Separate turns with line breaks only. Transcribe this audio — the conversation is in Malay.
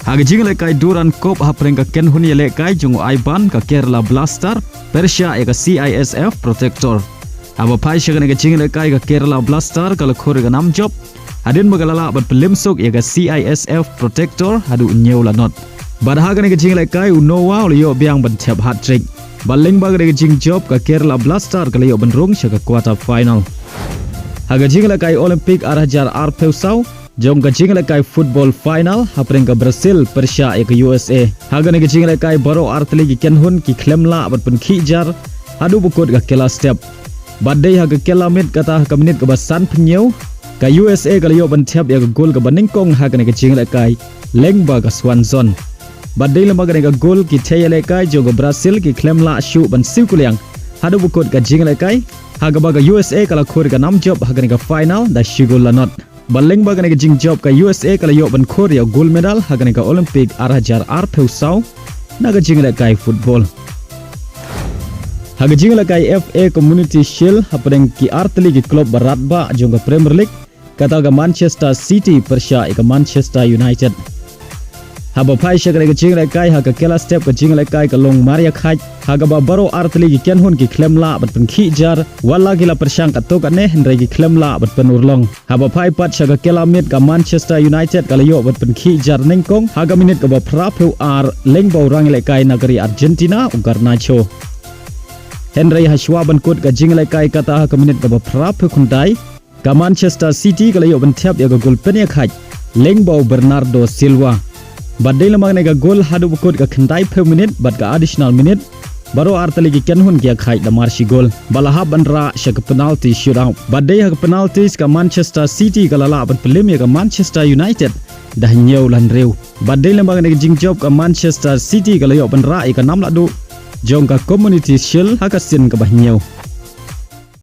Haga jing le kai duran kop hapreng ka ken hun le kai jung aiban ka Kerala Blaster Persia ka CISF Protector. Aba pai shagan ka jing le kai ka Kerala Blaster ka khor ga nam job. Hadin magalala bat pelim sok ka CISF Protector hadu nyeu la not. Bad haga ka jing le kai unowa yo biang ban Thep hat trick. Baling bag ka jing job ka Kerala Blaster ka yo ban rong ka quarter final. Haga jing le kai Olympic arajar arpeusau jong ka jing le kai football final hapreng ka Brazil Persia ka USA. Haga ka jing le kai baro artli ki ken hun ki klemla bat pen khijar hadu bukut ka kela step. Badai haga kela mit kata ka minit ka basan penyeu ka USA ka yo ban Thep ka gol ka baningkong haga ka jing le kai lengba ka Swanson. Badai lemba ka gol ki thaya le kai jong ka Brazil ki klemla shu ban sikuliang hadu bukut ka jing le kai haga baga USA kala khor ka nam job haga ka final da shigol la not. Baling baga ka jing job ka USA kala yo ban khor ya gold medal haga ka Olympic arajar arpeusau naga jing le kai football. Haga jing le kai FA Community Shield hapreng ki artli ki club barat ba jong ka Premier League kata ka Manchester City Persia ka Manchester United. Haba pai shagre ka jing le kai haga kela step ka jing le kai ka long maria khai haga ba baro artli ki ken hun ki klemla bat pen khijar wala gila persang ka to ka ne hendrai ki klemla bat pen urlong. Haba pai pat shaga kela mit ka Manchester United ka yo bat pen khijar nengkong haga minit ka ba prapeu ar lengbo rang le kai nagari Argentina ugarnacho. Henry Hashwa ban kut ka jing le kai kata ka minit ka ba prapeu kundai ka Manchester City ka yo ban Thep ya ka gol pen ya khai lengbo Bernardo Silva. Badai lemang nega gol hadu bukut ka khendai per minit bat ka additional minute baro artali ki ken hun kia khai da marshi gol balahab bandra shak penalty shootout. Badai hak penalties ka Manchester City ka lala ban Pynliem ka Manchester United dah nyeu lan reu. Badai lemang nega jing job ka Manchester City ka layo bandra ka nam ladu jong ka Community Shield haka sin ka bah nyeu.